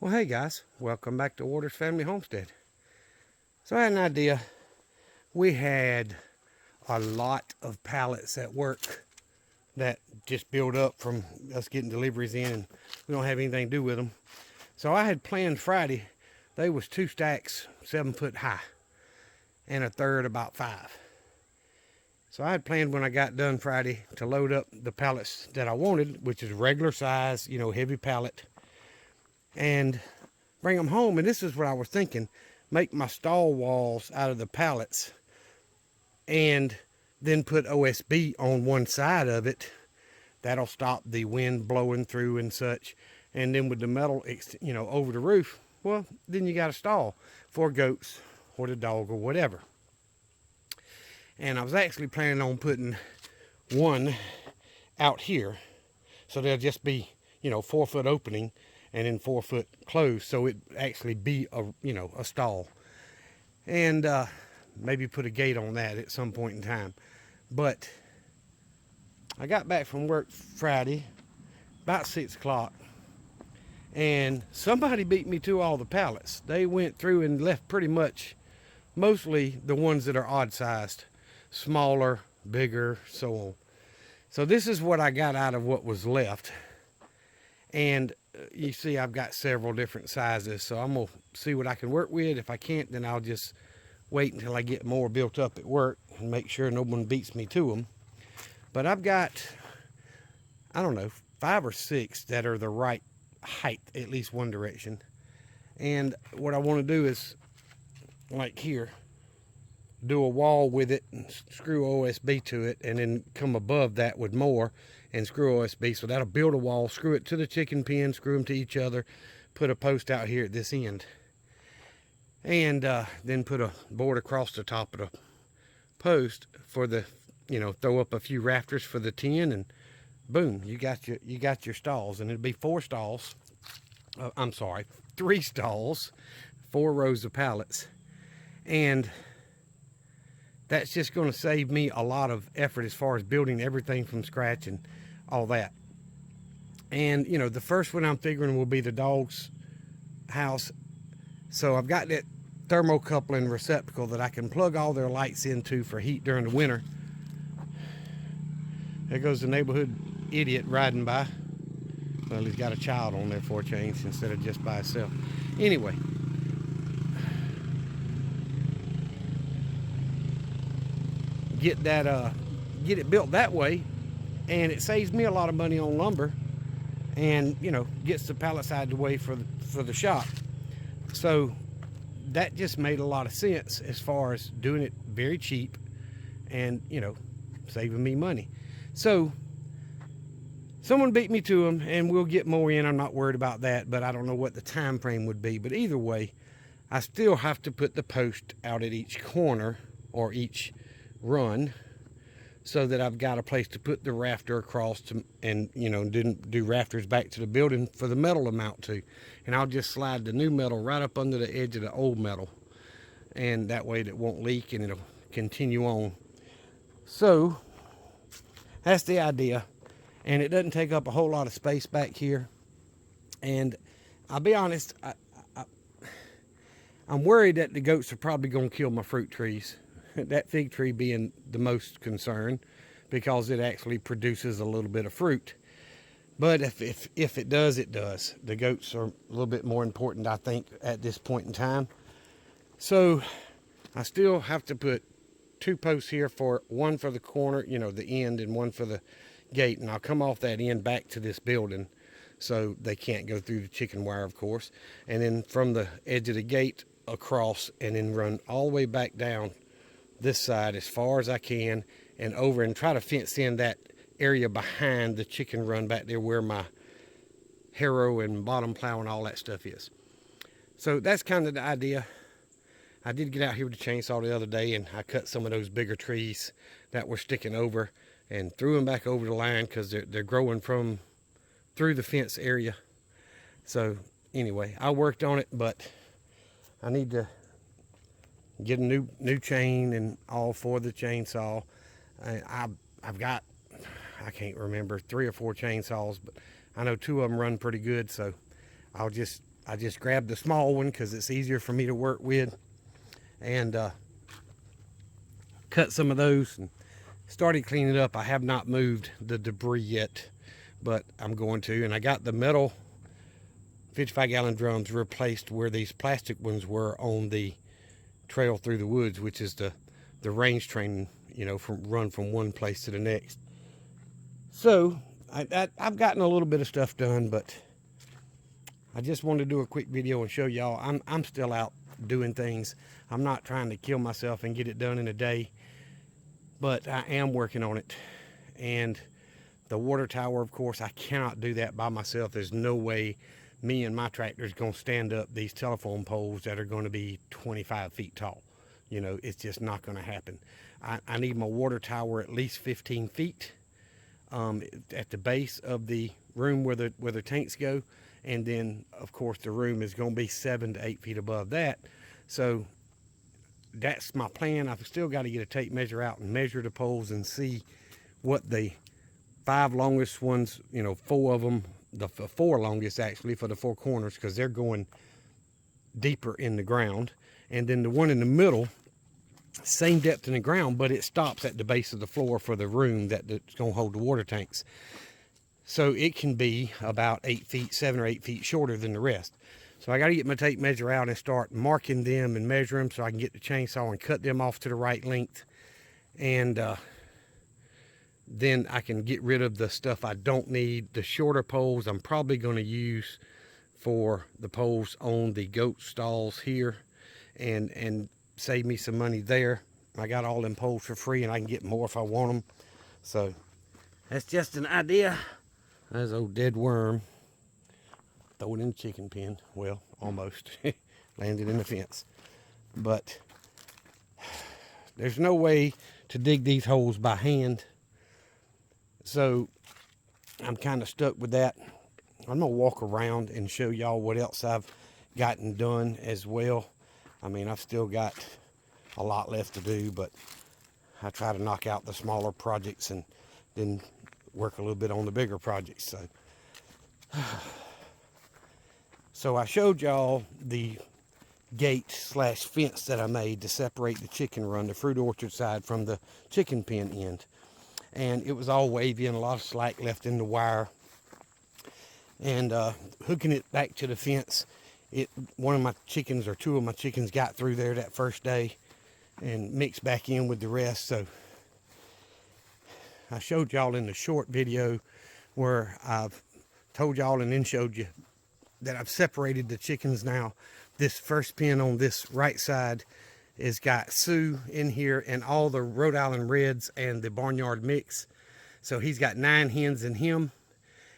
Well, hey guys, welcome back to Waters Family Homestead. So I had an idea. We had a lot of pallets at work that just built up from us getting deliveries in, and we don't have anything to do with them. So I had planned Friday. They was 2 stacks 7 foot high and a third about 5. So I had planned when I got done Friday to load up the pallets that I wanted, which is regular size, heavy pallet, and bring them home. And this is what I was thinking: make my stall walls out of the pallets and then put OSB on one side of it. That'll stop the wind blowing through and such. And then with the metal, over the roof, well, then you got a stall for goats or the dog or whatever. And I was actually planning on putting one out here, so they'll just be 4 foot opening and then 4 foot closed, so it actually be a stall. And maybe put a gate on that at some point in time. But I got back from work Friday about 6 o'clock, and somebody beat me to all the pallets. They went through and left pretty much mostly the ones that are odd sized, smaller, bigger, so on. So this is what I got out of what was left. And you see I've got several different sizes, so I'm gonna see what I can work with. If I can't, then I'll just wait until I get more built up at work and make sure no one beats me to them. But I've got, I don't know, 5 or 6 that are the right height, at least one direction. And what I want to do is, like here, do a wall with it and screw OSB to it, and then come above that with more and screw OSB. So that'll build a wall, screw it to the chicken pen, screw them to each other, put a post out here at this end, and then put a board across the top of the post for the, throw up a few rafters for the tin, and boom, you got your stalls. And it'll be 4 stalls. I'm sorry, 3 stalls, 4 rows of pallets, and that's just going to save me a lot of effort as far as building everything from scratch and all that. And the first one I'm figuring will be the dog's house. So I've got that thermocoupling receptacle that I can plug all their lights into for heat during the winter. There goes the neighborhood idiot riding by. Well, he's got a child on there for a change instead of just by himself. Anyway, get it built that way, and it saves me a lot of money on lumber, and gets the pallets out of the way for the shop. So that just made a lot of sense as far as doing it very cheap and saving me money. So someone beat me to them, and we'll get more in. I'm not worried about that, but I don't know what the time frame would be. But either way, I still have to put the post out at each corner or each run, so that I've got a place to put the rafter across to, and didn't do rafters back to the building for the metal to mount to. And I'll just slide the new metal right up under the edge of the old metal, and that way it won't leak and it'll continue on. So that's the idea, and it doesn't take up a whole lot of space back here. And I'll be honest, I'm worried that the goats are probably going to kill my fruit trees. That fig tree being the most concern, because it actually produces a little bit of fruit. But if it does, it does. The goats are a little bit more important, I think, at this point in time. So I still have to put 2 posts here, for one for the corner, the end, and one for the gate. And I'll come off that end back to this building, so they can't go through the chicken wire, of course. And then from the edge of the gate across, and then run all the way back down this side as far as I can, and over, and try to fence in that area behind the chicken run back there where my harrow and bottom plow and all that stuff is. So that's kind of the idea. I did get out here with the chainsaw the other day, and I cut some of those bigger trees that were sticking over and threw them back over the line, because they're growing from through the fence area. So anyway, I worked on it, but I need to get a new chain and all for the chainsaw. I've got, I can't remember, 3 or 4 chainsaws, but I know 2 of them run pretty good, so I'll just I just grabbed the small one because it's easier for me to work with, and cut some of those and started cleaning up. I have not moved the debris yet, but I'm going to. And I got the metal 55-gallon drums replaced where these plastic ones were on the trail through the woods, which is the range train, you know, run from one place to the next. So I've gotten a little bit of stuff done, but I just wanted to do a quick video and show y'all I'm still out doing things. I'm not trying to kill myself and get it done in a day, but I am working on it. And the water tower, of course, I cannot do that by myself. There's no way me and my tractor is going to stand up these telephone poles that are going to be 25 feet tall. You know, it's just not going to happen. I need my water tower at least 15 feet at the base of the room where the tanks go. And then, of course, the room is going to be 7 to 8 feet above that. So that's my plan. I've still got to get a tape measure out and measure the poles and see what the 5 longest ones, you know, 4 of them, the 4 longest actually for the 4 corners, because they're going deeper in the ground. And then the one in the middle, same depth in the ground, but it stops at the base of the floor for the room that's going to hold the water tanks. So it can be about 8 feet, 7 or 8 feet shorter than the rest. So I got to get my tape measure out and start marking them and measure them so I can get the chainsaw and cut them off to the right length. And then I can get rid of the stuff I don't need. The shorter poles I'm probably going to use for the poles on the goat stalls here and save me some money there. I got all them poles for free and I can get more if I want them. So that's just an idea. There's old dead worm. Throw it in the chicken pen. Well, almost. Landed in the fence. But there's no way to dig these holes by hand. So I'm kind of stuck with that. I'm going to walk around and show y'all what else I've gotten done as well. I mean, I've still got a lot left to do, but I try to knock out the smaller projects and then work a little bit on the bigger projects. So I showed y'all the gate / fence that I made to separate the chicken run, the fruit orchard side, from the chicken pen end. And it was all wavy and a lot of slack left in the wire. And hooking it back to the fence, one of my chickens or 2 of my chickens got through there that first day and mixed back in with the rest. So I showed y'all in the short video where I've told y'all and then showed you that I've separated the chickens now. This first pen on this right side has got Sue in here and all the Rhode Island Reds and the barnyard mix. So he's got 9 hens in him,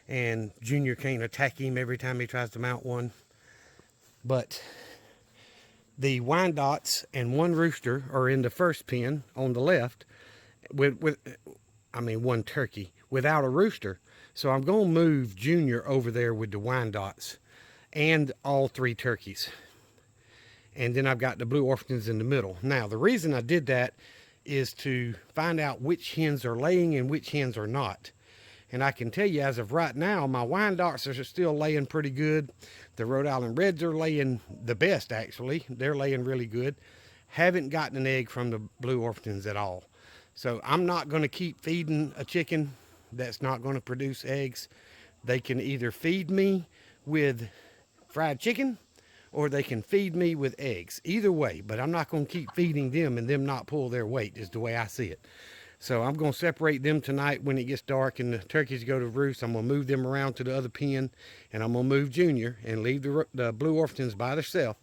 and Junior can't attack him every time he tries to mount one. But the Wyandottes and 1 rooster are in the first pen on the left with one turkey without a rooster. So I'm going to move Junior over there with the Wyandottes and all 3 turkeys. And then I've got the blue orphans in the middle. Now, the reason I did that is to find out which hens are laying and which hens are not. And I can tell you, as of right now, my Wyandottes are still laying pretty good. The Rhode Island Reds are laying the best, actually. They're laying really good. Haven't gotten an egg from the blue orphans at all. So I'm not going to keep feeding a chicken that's not going to produce eggs. They can either feed me with fried chicken or they can feed me with eggs. Either way, but I'm not going to keep feeding them and them not pull their weight, is the way I see it. So I'm going to separate them tonight when it gets dark and the turkeys go to roost. I'm going to move them around to the other pen, and I'm going to move Junior and leave the blue orphans by themselves.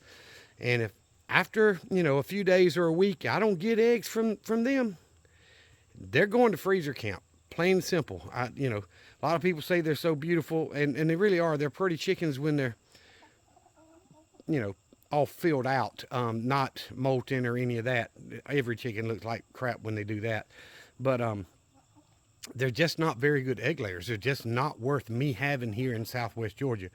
And if after, a few days or a week, I don't get eggs from them, they're going to freezer camp. Plain and simple. A lot of people say they're so beautiful, and they really are. They're pretty chickens when they're, all filled out, not molting or any of that. Every chicken looks like crap when they do that. But they're just not very good egg layers. They're just not worth me having here in Southwest Georgia.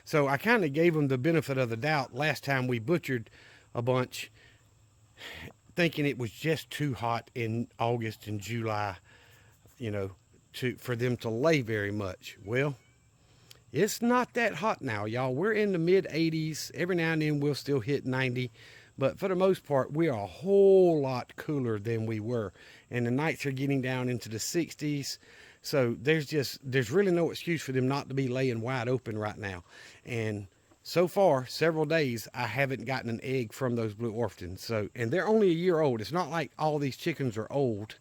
So I kind of gave them the benefit of the doubt last time we butchered a bunch, thinking it was just too hot in August and July, for them to lay very much. Well, It's not that hot now, y'all. We're in the mid 80s. Every now and then we'll still hit 90. But for the most part, we are a whole lot cooler than we were. And the nights are getting down into the 60s. So there's really no excuse for them not to be laying wide open right now. And so far, several days, I haven't gotten an egg from those Blue Orpingtons. So, and they're only a year old. It's not like all these chickens are old.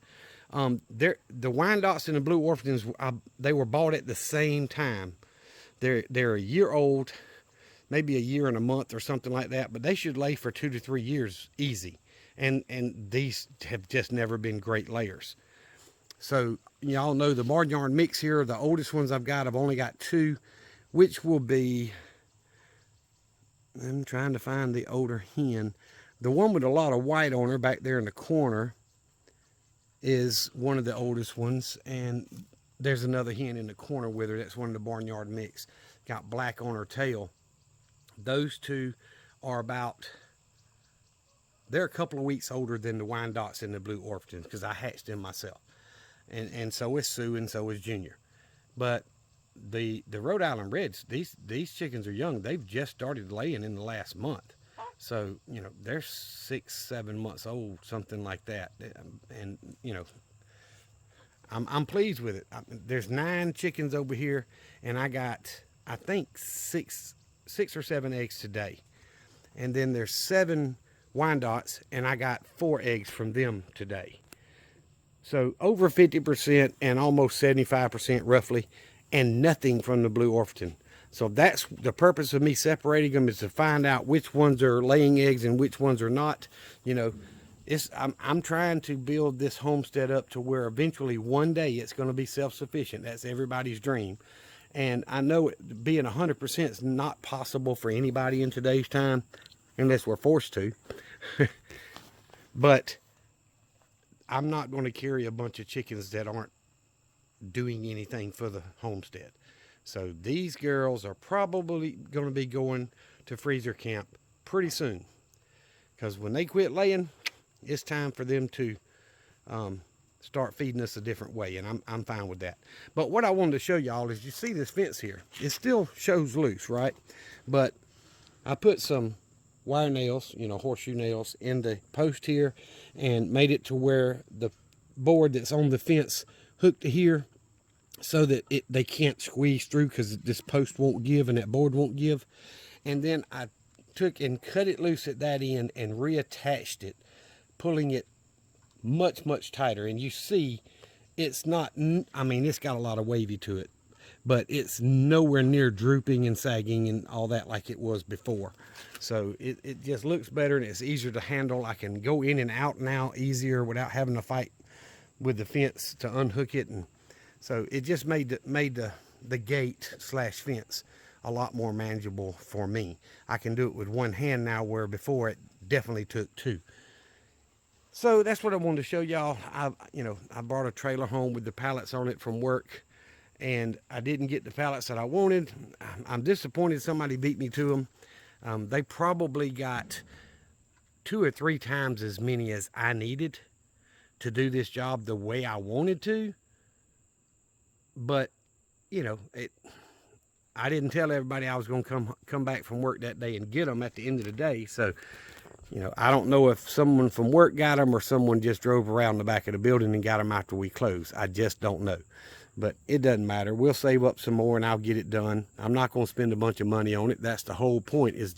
The Wyandottes and the Blue Orpingtons, they were bought at the same time. They're a year old, maybe a year and a month or something like that, but they should lay for 2 to 3 years easy. And these have just never been great layers. So y'all know the barnyard mix here, the oldest ones I've only got 2, which will be, I'm trying to find the older hen. The one with a lot of white on her back there in the corner is one of the oldest ones, and there's another hen in the corner with her. That's one of the barnyard mix. Got black on her tail. Those 2 are about, they're a couple of weeks older than the Wyandottes and the Blue Orpingtons because I hatched them myself. And so is Sue, and so is Junior. But the Rhode Island Reds, these chickens are young. They've just started laying in the last month. So, you know, they're 6, 7 months old, something like that. And, you know, I'm pleased with it. There's 9 chickens over here, and I got, I think, 6 or 7 eggs today. And then there's 7 Wyandottes, and I got 4 eggs from them today. So over 50% and almost 75% roughly, and nothing from the Blue Orpington. So that's the purpose of me separating them, is to find out which ones are laying eggs and which ones are not. You know, I'm trying to build this homestead up to where eventually one day it's going to be self-sufficient. That's everybody's dream. And I know it being 100% is not possible for anybody in today's time, unless we're forced to. But I'm not going to carry a bunch of chickens that aren't doing anything for the homestead. So these girls are probably going to be going to freezer camp pretty soon, because when they quit laying, it's time for them to start feeding us a different way, and I'm fine with that. But what I wanted to show y'all is, you see this fence here, it still shows loose, right? But I put some wire nails, you know, horseshoe nails, in the post here, and made it to where the board that's on the fence hooked to here, so that they can't squeeze through, because this post won't give and that board won't give. And then I took and cut it loose at that end and reattached it, pulling it much tighter. And you see, it's not, I mean, it's got a lot of wavy to it, but it's nowhere near drooping and sagging and all that like it was before. So it just looks better, and it's easier to handle. I can go in and out now easier without having to fight with the fence to unhook it. And so it just made the gate slash fence a lot more manageable for me. I can do it with one hand now, where before it definitely took 2. So that's what I wanted to show y'all. I brought a trailer home with the pallets on it from work, and I didn't get the pallets that I wanted. I'm disappointed somebody beat me to them. They probably got 2 or 3 times as many as I needed to do this job the way I wanted to. But, you know, I didn't tell everybody I was going to come back from work that day and get them at the end of the day. So, you know, I don't know if someone from work got them or someone just drove around the back of the building and got them after we closed. I just don't know. But it doesn't matter. We'll save up some more and I'll get it done. I'm not going to spend a bunch of money on it. That's the whole point, is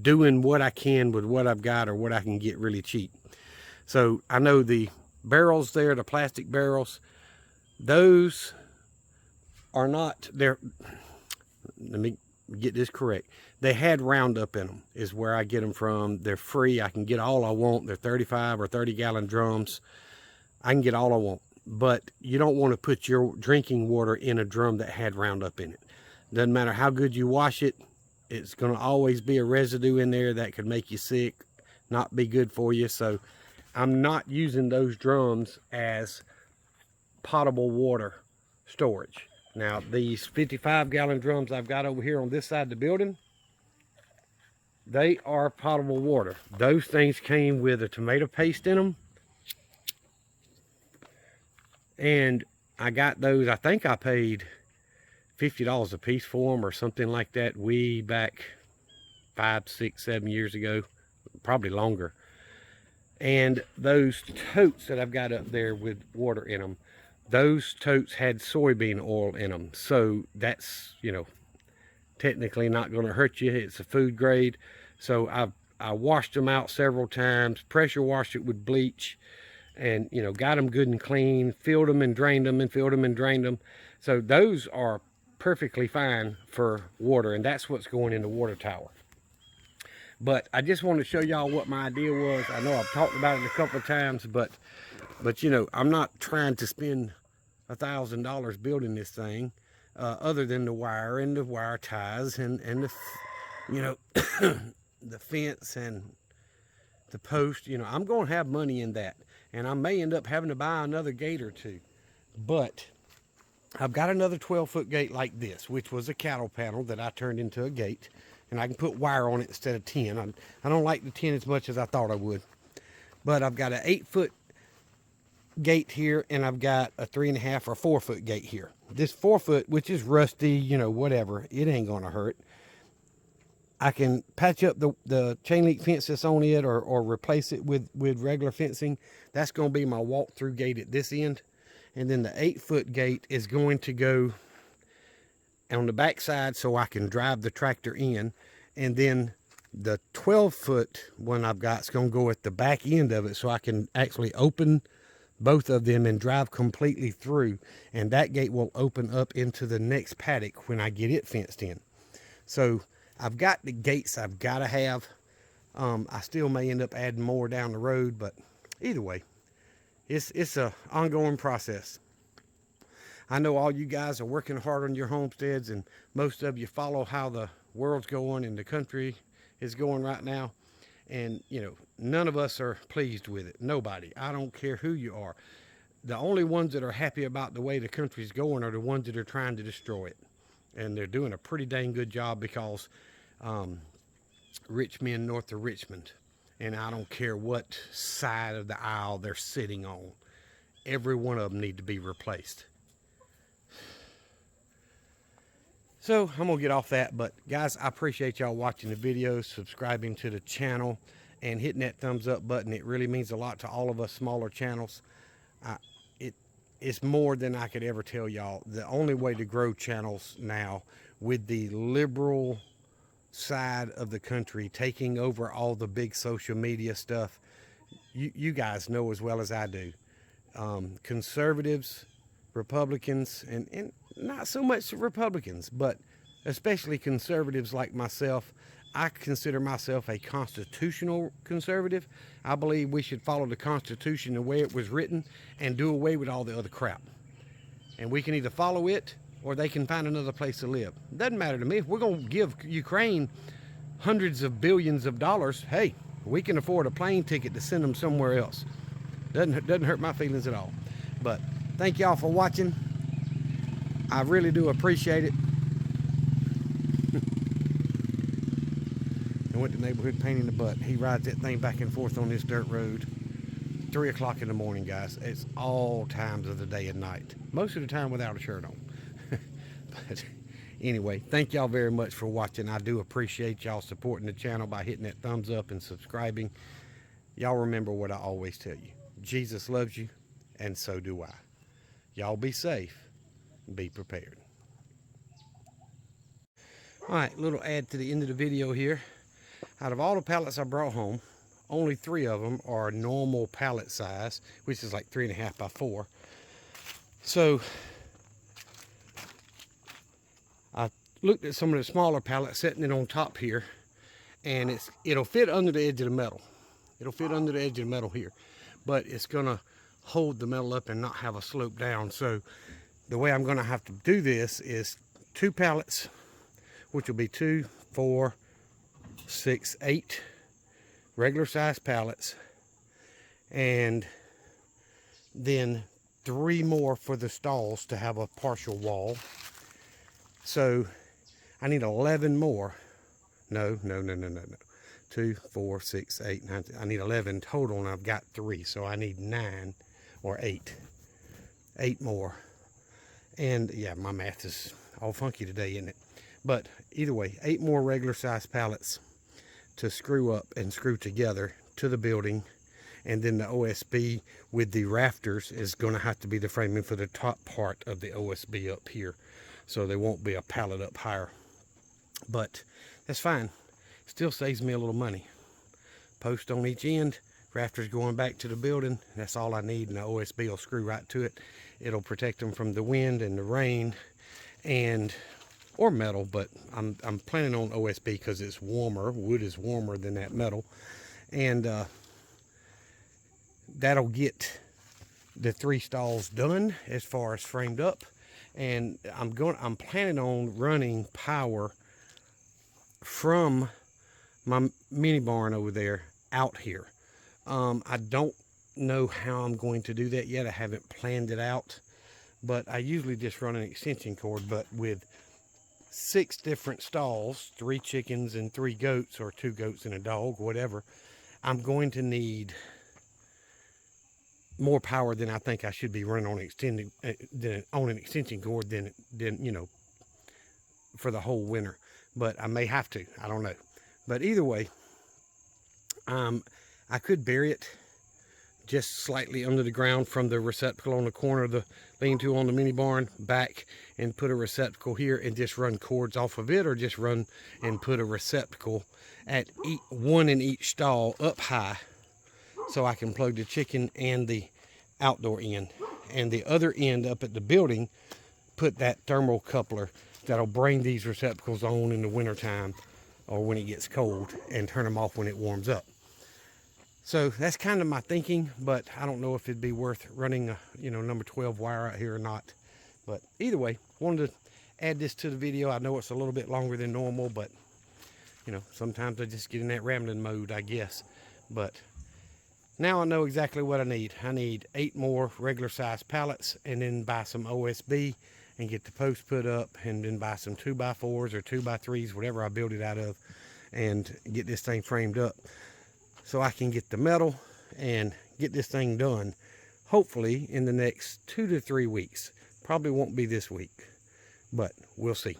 doing what I can with what I've got, or what I can get really cheap. So I know the barrels there, the plastic barrels, those are not, let me get this correct. They had Roundup in them, is where I get them from. They're free. I can get all I want. They're 35 or 30 gallon drums. I can get all I want. But you don't want to put your drinking water in a drum that had Roundup in it. Doesn't matter how good you wash it, it's going to always be a residue in there that could make you sick, not be good for you. So I'm not using those drums as potable water storage. Now, these 55 gallon drums I've got over here on this side of the building, they are potable water. Those things came with a tomato paste in them. And I got those, I think I paid $50 a piece for them or something like that way back 5, 6, 7 years ago, probably longer. And those totes that I've got up there with water in them, those totes had soybean oil in them. So that's, you know, technically not going to hurt you. It's a food grade. So I washed them out several times, pressure washed it with bleach, and, you know, got them good and clean, filled them and drained them, and filled them and drained them. So those are perfectly fine for water, and that's what's going in the water tower. But I just want to show y'all what my idea was. I know I've talked about it a couple of times, but you know, I'm not trying to spend $1,000 building this thing, other than the wire and the wire ties and the, you know, the fence and the post. You know, I'm going to have money in that, and I may end up having to buy another gate or two. But I've got another 12-foot gate like this, which was a cattle panel that I turned into a gate, and I can put wire on it instead of 10. I don't like the 10 as much as I thought I would. But I've got an 8-foot gate here, and I've got a 3.5 or 4-foot gate here. This 4-foot, which is rusty, you know, whatever, it ain't gonna hurt. I can patch up the chain link fence that's on it, or replace it with regular fencing. That's gonna be my walk-through gate at this end. And then the 8-foot gate is going to go on the back side so I can drive the tractor in. And then the 12-foot one I've got is going to go at the back end of it so I can actually open both of them and drive completely through. And that gate will open up into the next paddock when I get it fenced in. So I've got the gates I've got to have. I still may end up adding more down the road, but either way, it's a ongoing process. I know all you guys are working hard on your homesteads, and most of you follow how the world's going and the country is going right now. And, you know, none of us are pleased with it. Nobody. I don't care who you are. The only ones that are happy about the way the country's going are the ones that are trying to destroy it. And they're doing a pretty dang good job, because rich men north of Richmond, and I don't care what side of the aisle they're sitting on, every one of them need to be replaced. So I'm gonna get off that, but guys, I appreciate y'all watching the videos, subscribing to the channel, and hitting that thumbs up button. It really means a lot to all of us smaller channels. It's more than I could ever tell y'all. The only way to grow channels now, with the liberal side of the country taking over all the big social media stuff, you guys know as well as I do, conservatives, Republicans, and not so much Republicans, but especially conservatives like myself. I consider myself a constitutional conservative. I believe we should follow the Constitution the way it was written and do away with all the other crap. And we can either follow it, or they can find another place to live. Doesn't matter to me. If we're going to give Ukraine hundreds of billions of dollars, hey, we can afford a plane ticket to send them somewhere else. Doesn't hurt my feelings at all. But thank y'all for watching. I really do appreciate it. I went to Neighborhood Pain in the Butt. He rides that thing back and forth on this dirt road. 3 o'clock in the morning, guys. It's all times of the day and night. Most of the time without a shirt on. But anyway, thank y'all very much for watching. I do appreciate y'all supporting the channel by hitting that thumbs up and subscribing. Y'all remember what I always tell you. Jesus loves you, and so do I. Y'all be safe. Be prepared. All right, little add to the end of the video here. Out of all the pallets I brought home, only 3 of them are normal pallet size, which is like 3.5 by 4. So I looked at some of the smaller pallets, setting it on top here, and it'll fit under the edge of the metal. It'll fit under the edge of the metal here, but it's gonna hold the metal up and not have a slope down. So the way I'm gonna have to do this is 2 pallets, which will be 2, 4, 6, 8 regular size pallets, and then 3 more for the stalls to have a partial wall. So I need 11 more. No. 2, 4, 6, 8, 9. I need 11 total, and I've got 3, so I need 9 or 8. 8 more. And yeah, my math is all funky today, isn't it? But either way, 8 more regular size pallets to screw up and screw together to the building. And then the OSB with the rafters is going to have to be the framing for the top part of the OSB up here. So there won't be a pallet up higher. But that's fine. Still saves me a little money. Post on each end, rafters going back to the building. That's all I need, and the OSB will screw right to it. It'll protect them from the wind and the rain, or metal, but I'm planning on OSB because it's warmer. Wood is warmer than that metal, and that'll get the 3 stalls done as far as framed up. And I'm planning on running power from my mini barn over there out here. I don't know how I'm going to do that yet. I haven't planned it out, but I usually just run an extension cord. But with 6 different stalls, 3 chickens and 3 goats, or 2 goats and a dog, whatever, I'm going to need more power than I think I should be running on an extension cord than you know, for the whole winter. But I may have to, I don't know. But either way, I could bury it just slightly under the ground from the receptacle on the corner of the lean-to on the mini barn back, and put a receptacle here and just run cords off of it, or just run and put a receptacle at one in each stall up high, so I can plug the chicken and the outdoor end, and the other end up at the building put that thermal coupler that'll bring these receptacles on in the wintertime or when it gets cold, and turn them off when it warms up. So that's kind of my thinking, but I don't know if it'd be worth running a, you know, number 12 wire out here or not. But either way, wanted to add this to the video. I know it's a little bit longer than normal, but you know, sometimes I just get in that rambling mode, I guess. But now I know exactly what I need. I need 8 more regular size pallets, and then buy some OSB and get the post put up, and then buy some 2x4s or 2x3s, whatever I build it out of, and get this thing framed up so I can get the metal and get this thing done, hopefully in the next 2 to 3 weeks. Probably won't be this week, but we'll see.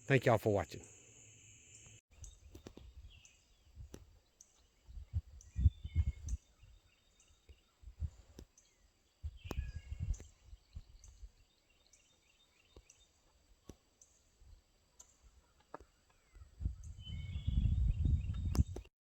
Thank y'all for watching.